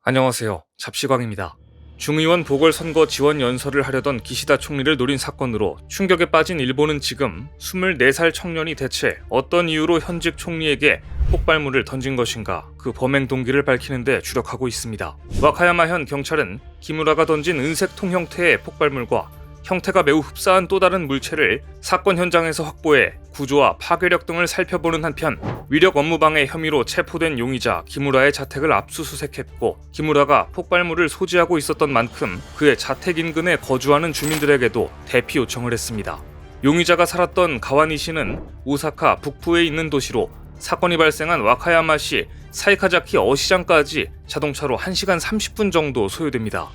안녕하세요. 잡시광입니다. 중의원 보궐선거 지원 연설을 하려던 기시다 총리를 노린 사건으로 충격에 빠진 일본은 지금 24살 청년이 대체 어떤 이유로 현직 총리에게 폭발물을 던진 것인가, 그 범행 동기를 밝히는 데 주력하고 있습니다. 와카야마현 경찰은 기무라가 던진 은색 통 형태의 폭발물과 형태가 매우 흡사한 또 다른 물체를 사건 현장에서 확보해 구조와 파괴력 등을 살펴보는 한편 위력 업무방해 혐의로 체포된 용의자 기무라의 자택을 압수수색했고, 기무라가 폭발물을 소지하고 있었던 만큼 그의 자택 인근에 거주하는 주민들에게도 대피 요청을 했습니다. 용의자가 살았던 가와니시는 오사카 북부에 있는 도시로 사건이 발생한 와카야마시 사이카자키 어시장까지 자동차로 1시간 30분 정도 소요됩니다.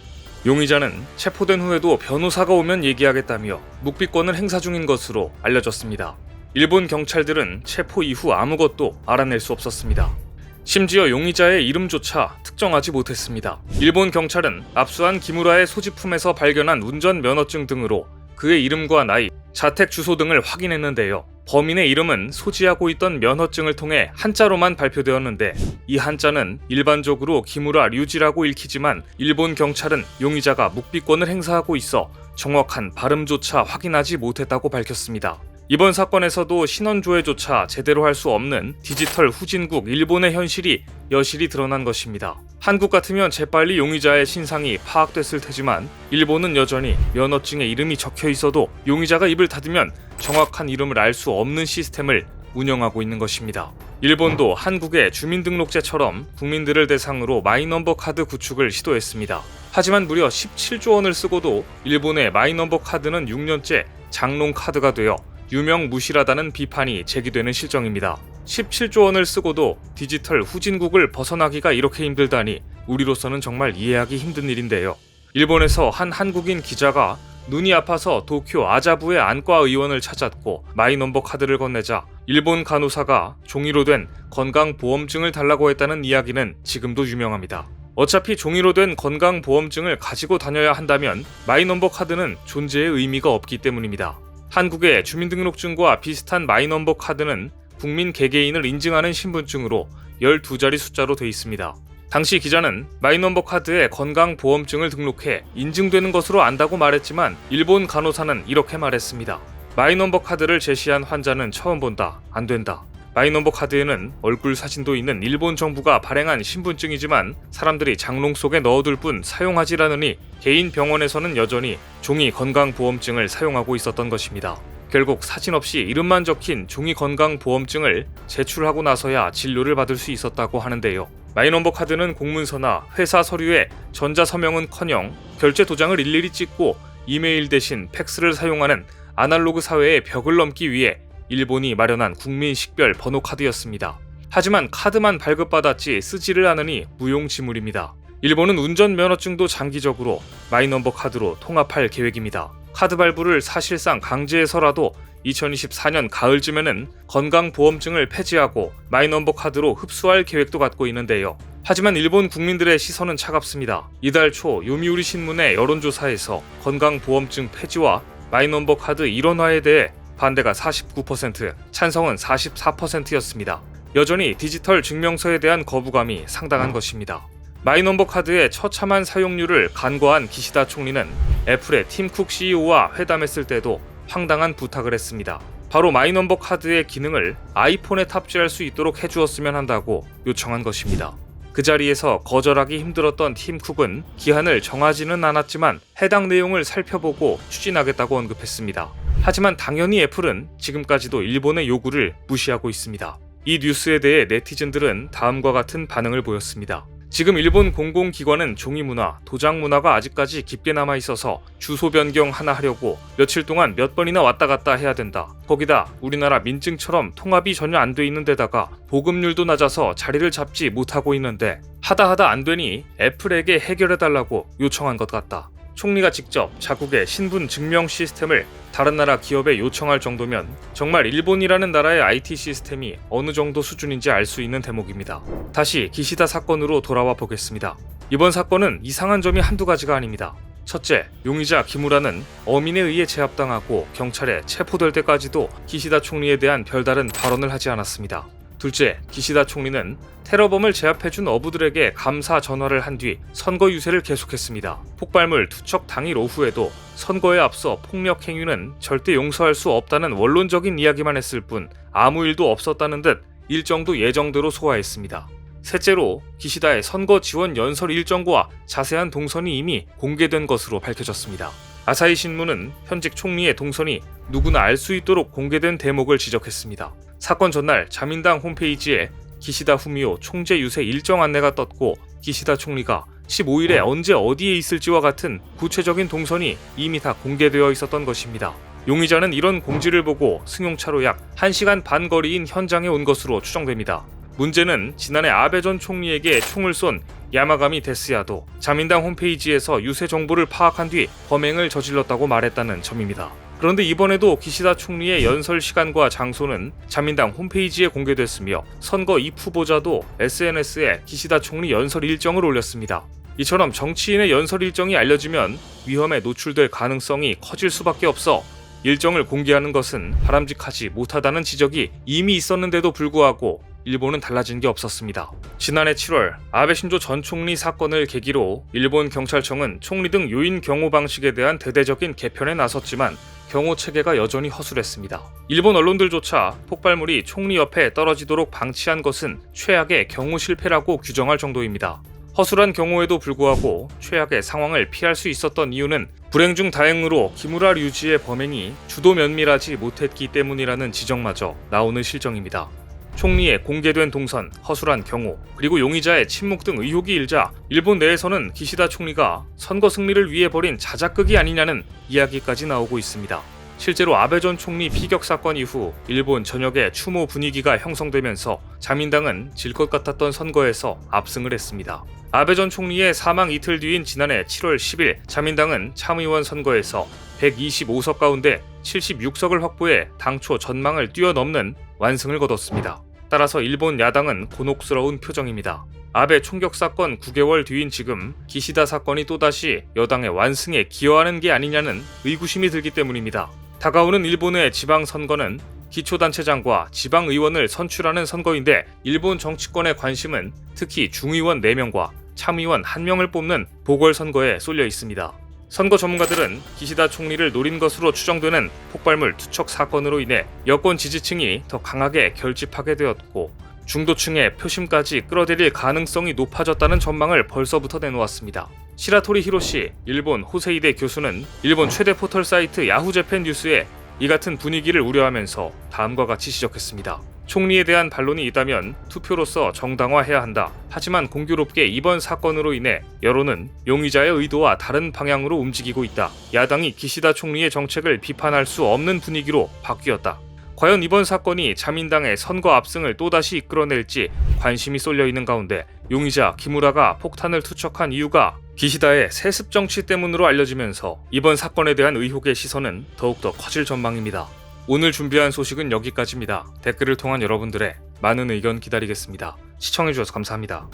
용의자는 체포된 후에도 변호사가 오면 얘기하겠다며 묵비권을 행사 중인 것으로 알려졌습니다. 일본 경찰들은 체포 이후 아무것도 알아낼 수 없었습니다. 심지어 용의자의 이름조차 특정하지 못했습니다. 일본 경찰은 압수한 기무라의 소지품에서 발견한 운전 면허증 등으로 그의 이름과 나이, 자택 주소 등을 확인했는데요. 범인의 이름은 소지하고 있던 면허증을 통해 한자로만 발표되었는데, 이 한자는 일반적으로 기무라 류지라고 읽히지만 일본 경찰은 용의자가 묵비권을 행사하고 있어 정확한 발음조차 확인하지 못했다고 밝혔습니다. 이번 사건에서도 신원조회조차 제대로 할 수 없는 디지털 후진국 일본의 현실이 여실히 드러난 것입니다. 한국 같으면 재빨리 용의자의 신상이 파악됐을 테지만 일본은 여전히 면허증에 이름이 적혀 있어도 용의자가 입을 닫으면 정확한 이름을 알 수 없는 시스템을 운영하고 있는 것입니다. 일본도 한국의 주민등록제처럼 국민들을 대상으로 마이넘버 카드 구축을 시도했습니다. 하지만 무려 17조 원을 쓰고도 일본의 마이넘버 카드는 6년째 장롱 카드가 되어 유명무실하다는 비판이 제기되는 실정입니다. 17조 원을 쓰고도 디지털 후진국을 벗어나기가 이렇게 힘들다니 우리로서는 정말 이해하기 힘든 일인데요. 일본에서 한 한국인 기자가 눈이 아파서 도쿄 아자부의 안과 의원을 찾았고 마이넘버 카드를 건네자 일본 간호사가 종이로 된 건강보험증을 달라고 했다는 이야기는 지금도 유명합니다. 어차피 종이로 된 건강보험증을 가지고 다녀야 한다면 마이넘버 카드는 존재의 의미가 없기 때문입니다. 한국의 주민등록증과 비슷한 마이넘버 카드는 국민 개개인을 인증하는 신분증으로 12자리 숫자로 되어 있습니다. 당시 기자는 마이넘버 카드에 건강보험증을 등록해 인증되는 것으로 안다고 말했지만 일본 간호사는 이렇게 말했습니다. 마이넘버 카드를 제시한 환자는 처음 본다. 안 된다. 마이넘버 카드에는 얼굴 사진도 있는 일본 정부가 발행한 신분증이지만 사람들이 장롱 속에 넣어둘 뿐 사용하지 않으니 개인 병원에서는 여전히 종이 건강보험증을 사용하고 있었던 것입니다. 결국 사진 없이 이름만 적힌 종이 건강보험증을 제출하고 나서야 진료를 받을 수 있었다고 하는데요. 마이넘버 카드는 공문서나 회사 서류에 전자서명은커녕 결제 도장을 일일이 찍고 이메일 대신 팩스를 사용하는 아날로그 사회의 벽을 넘기 위해 일본이 마련한 국민 식별 번호 카드였습니다. 하지만 카드만 발급받았지 쓰지를 않으니 무용지물입니다. 일본은 운전면허증도 장기적으로 마이넘버 카드로 통합할 계획입니다. 카드 발부를 사실상 강제해서라도 2024년 가을쯤에는 건강보험증을 폐지하고 마이넘버 카드로 흡수할 계획도 갖고 있는데요. 하지만 일본 국민들의 시선은 차갑습니다. 이달 초 요미우리 신문의 여론조사에서 건강보험증 폐지와 마이넘버 카드 일원화에 대해 반대가 49%, 찬성은 44%였습니다. 여전히 디지털 증명서에 대한 거부감이 상당한 것입니다. 마이넘버 카드의 처참한 사용률을 간과한 기시다 총리는 애플의 팀 쿡 CEO와 회담했을 때도 황당한 부탁을 했습니다. 바로 마이넘버 카드의 기능을 아이폰에 탑재할 수 있도록 해주었으면 한다고 요청한 것입니다. 그 자리에서 거절하기 힘들었던 팀 쿡은 기한을 정하지는 않았지만 해당 내용을 살펴보고 추진하겠다고 언급했습니다. 하지만 당연히 애플은 지금까지도 일본의 요구를 무시하고 있습니다. 이 뉴스에 대해 네티즌들은 다음과 같은 반응을 보였습니다. 지금 일본 공공기관은 종이문화, 도장문화가 아직까지 깊게 남아있어서 주소 변경 하나 하려고 며칠 동안 몇 번이나 왔다 갔다 해야 된다. 거기다 우리나라 민증처럼 통합이 전혀 안 돼 있는 데다가 보급률도 낮아서 자리를 잡지 못하고 있는데 하다 안 되니 애플에게 해결해달라고 요청한 것 같다. 총리가 직접 자국의 신분 증명 시스템을 다른 나라 기업에 요청할 정도면 정말 일본이라는 나라의 IT 시스템이 어느 정도 수준인지 알 수 있는 대목입니다. 다시 기시다 사건으로 돌아와 보겠습니다. 이번 사건은 이상한 점이 한두 가지가 아닙니다. 첫째, 용의자 기무라는 어민에 의해 제압당하고 경찰에 체포될 때까지도 기시다 총리에 대한 별다른 발언을 하지 않았습니다. 둘째, 기시다 총리는 테러범을 제압해준 어부들에게 감사 전화를 한 뒤 선거 유세를 계속했습니다. 폭발물 투척 당일 오후에도 선거에 앞서 폭력 행위는 절대 용서할 수 없다는 원론적인 이야기만 했을 뿐 아무 일도 없었다는 듯 일정도 예정대로 소화했습니다. 셋째로, 기시다의 선거 지원 연설 일정과 자세한 동선이 이미 공개된 것으로 밝혀졌습니다. 아사히 신문은 현직 총리의 동선이 누구나 알 수 있도록 공개된 대목을 지적했습니다. 사건 전날 자민당 홈페이지에 기시다 후미오 총재 유세 일정 안내가 떴고 기시다 총리가 15일에 언제 어디에 있을지와 같은 구체적인 동선이 이미 다 공개되어 있었던 것입니다. 용의자는 이런 공지를 보고 승용차로 약 1시간 반 거리인 현장에 온 것으로 추정됩니다. 문제는 지난해 아베 전 총리에게 총을 쏜 야마가미 데스야도 자민당 홈페이지에서 유세 정보를 파악한 뒤 범행을 저질렀다고 말했다는 점입니다. 그런데 이번에도 기시다 총리의 연설 시간과 장소는 자민당 홈페이지에 공개됐으며 선거 입 후보자도 SNS에 기시다 총리 연설 일정을 올렸습니다. 이처럼 정치인의 연설 일정이 알려지면 위험에 노출될 가능성이 커질 수밖에 없어 일정을 공개하는 것은 바람직하지 못하다는 지적이 이미 있었는데도 불구하고 일본은 달라진 게 없었습니다. 지난해 7월 아베 신조 전 총리 사건을 계기로 일본 경찰청은 총리 등 요인 경호 방식에 대한 대대적인 개편에 나섰지만 경호 체계가 여전히 허술했습니다. 일본 언론들조차 폭발물이 총리 옆에 떨어지도록 방치한 것은 최악의 경호 실패라고 규정할 정도입니다. 허술한 경호에도 불구하고 최악의 상황을 피할 수 있었던 이유는 불행 중 다행으로 기무라 류지의 범행이 주도 면밀하지 못했기 때문이라는 지적마저 나오는 실정입니다. 총리의 공개된 동선, 허술한 경호, 그리고 용의자의 침묵 등 의혹이 일자 일본 내에서는 기시다 총리가 선거 승리를 위해 벌인 자작극이 아니냐는 이야기까지 나오고 있습니다. 실제로 아베 전 총리 피격 사건 이후 일본 전역에 추모 분위기가 형성되면서 자민당은 질 것 같았던 선거에서 압승을 했습니다. 아베 전 총리의 사망 이틀 뒤인 지난해 7월 10일 자민당은 참의원 선거에서 125석 가운데 76석을 확보해 당초 전망을 뛰어넘는 완승을 거뒀습니다. 따라서 일본 야당은 곤혹스러운 표정입니다. 아베 총격 사건 9개월 뒤인 지금 기시다 사건이 또다시 여당의 완승에 기여하는 게 아니냐는 의구심이 들기 때문입니다. 다가오는 일본의 지방선거는 기초단체장과 지방의원을 선출하는 선거인데 일본 정치권의 관심은 특히 중의원 4명과 참의원 1명을 뽑는 보궐선거에 쏠려 있습니다. 선거 전문가들은 기시다 총리를 노린 것으로 추정되는 폭발물 투척 사건으로 인해 여권 지지층이 더 강하게 결집하게 되었고 중도층의 표심까지 끌어들일 가능성이 높아졌다는 전망을 벌써부터 내놓았습니다. 시라토리 히로시 일본 호세이대 교수는 일본 최대 포털 사이트 야후재팬 뉴스에 이 같은 분위기를 우려하면서 다음과 같이 지적했습니다. 총리에 대한 반론이 있다면 투표로서 정당화해야 한다. 하지만 공교롭게 이번 사건으로 인해 여론은 용의자의 의도와 다른 방향으로 움직이고 있다. 야당이 기시다 총리의 정책을 비판할 수 없는 분위기로 바뀌었다. 과연 이번 사건이 자민당의 선거 압승을 또다시 이끌어낼지 관심이 쏠려 있는 가운데 용의자 기무라가 폭탄을 투척한 이유가 기시다의 세습 정치 때문으로 알려지면서 이번 사건에 대한 의혹의 시선은 더욱더 커질 전망입니다. 오늘 준비한 소식은 여기까지입니다. 댓글을 통한 여러분들의 많은 의견 기다리겠습니다. 시청해주셔서 감사합니다.